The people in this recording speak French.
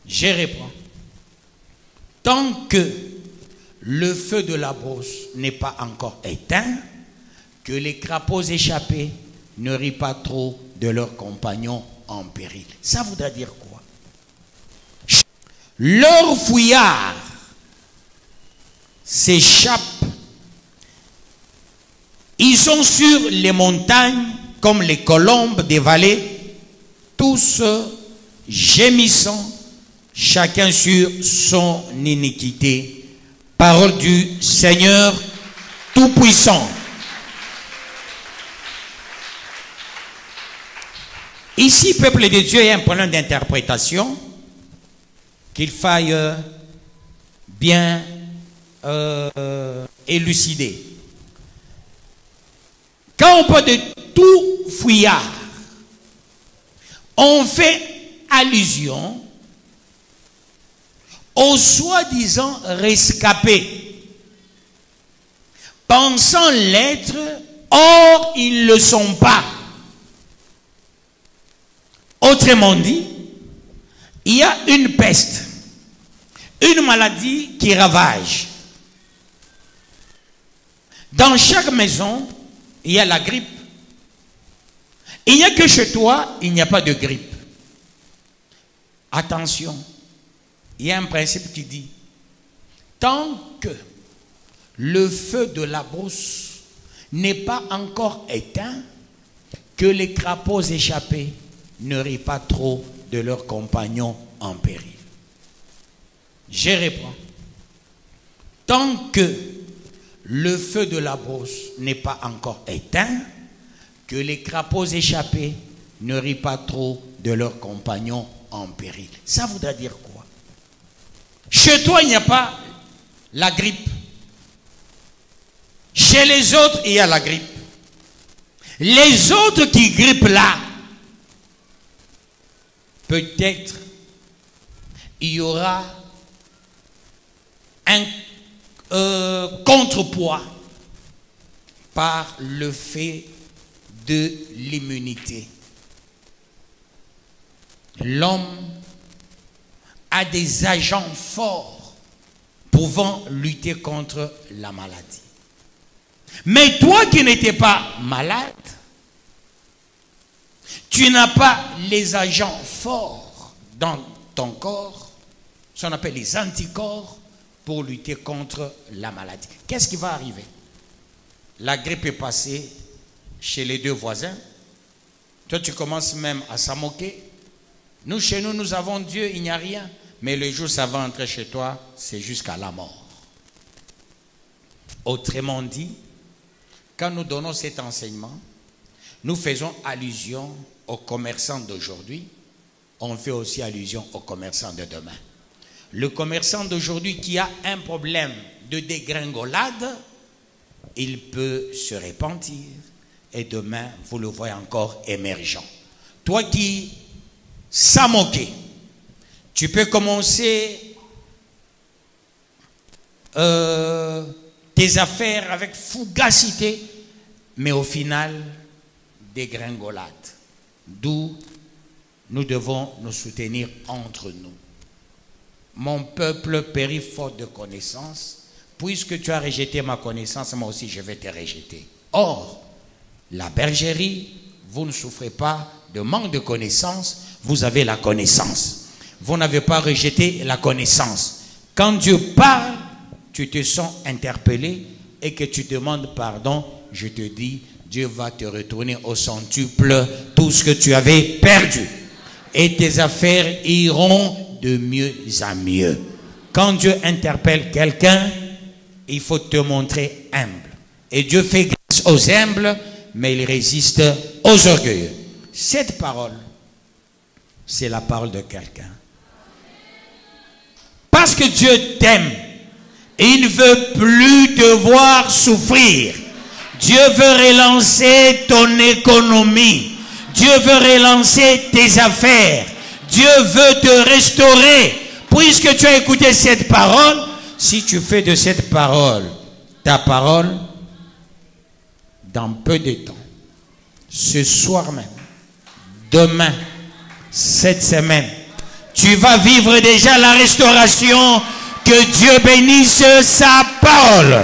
Je reprends. Tant que le feu de la brousse n'est pas encore éteint, que les crapauds échappés ne rient pas trop de leurs compagnons en péril. Ça voudrait dire quoi? Leurs fouillards s'échappent. Ils sont sur les montagnes comme les colombes des vallées, tous gémissant, chacun sur son iniquité. Parole du Seigneur Tout-Puissant. Ici, peuple de Dieu, il y a un problème d'interprétation qu'il faille bien élucider. Quand on parle de tout fouillard, on fait allusion aux soi-disant rescapés, pensant l'être, or ils ne le sont pas. Autrement dit, il y a une peste, une maladie qui ravage. Dans chaque maison, il y a la grippe. Il n'y a que chez toi, il n'y a pas de grippe. Attention, il y a un principe qui dit, tant que le feu de la brousse n'est pas encore éteint, que les crapauds échappés ne rient pas trop de leurs compagnons en péril. Je reprends. Tant que le feu de la brousse n'est pas encore éteint, que les crapauds échappés ne rient pas trop de leurs compagnons en péril. Ça voudrait dire quoi? Chez toi, il n'y a pas la grippe. Chez les autres, il y a la grippe. Les autres qui grippent là, peut-être il y aura un contrepoids par le fait de l'immunité. L'homme a des agents forts pouvant lutter contre la maladie. Mais toi qui n'étais pas malade, tu n'as pas les agents forts dans ton corps, ce qu'on appelle les anticorps, pour lutter contre la maladie. Qu'est-ce qui va arriver? La grippe est passée chez les deux voisins. Toi, tu commences même à s'en moquer. Nous, chez nous, nous avons Dieu, il n'y a rien. Mais le jour où ça va entrer chez toi, c'est jusqu'à la mort. Autrement dit, quand nous donnons cet enseignement, nous faisons allusion aux commerçants d'aujourd'hui. On fait aussi allusion aux commerçants de demain. Le commerçant d'aujourd'hui qui a un problème de dégringolade, il peut se repentir et demain, vous le voyez encore émergent. Toi qui s'as moqué, tu peux commencer tes affaires avec fugacité, mais au final, dégringolade. D'où nous devons nous soutenir entre nous. Mon peuple périt faute de connaissance. Puisque tu as rejeté ma connaissance, moi aussi je vais te rejeter. Or, la bergerie, vous ne souffrez pas de manque de connaissance, vous avez la connaissance. Vous n'avez pas rejeté la connaissance. Quand Dieu parle, tu te sens interpellé et que tu demandes pardon, je te dis, Dieu va te retourner au centuple tout ce que tu avais perdu. Et tes affaires iront de mieux à mieux. Quand Dieu interpelle quelqu'un, il faut te montrer humble. Et Dieu fait grâce aux humbles, mais il résiste aux orgueilleux. Cette parole, c'est la parole de quelqu'un. Parce que Dieu t'aime, et il ne veut plus te voir souffrir. Dieu veut relancer ton économie. Dieu veut relancer tes affaires. Dieu veut te restaurer. Puisque tu as écouté cette parole, si tu fais de cette parole ta parole, dans peu de temps, ce soir même, demain, cette semaine, Tu vas vivre déjà la restauration. Que Dieu bénisse sa parole.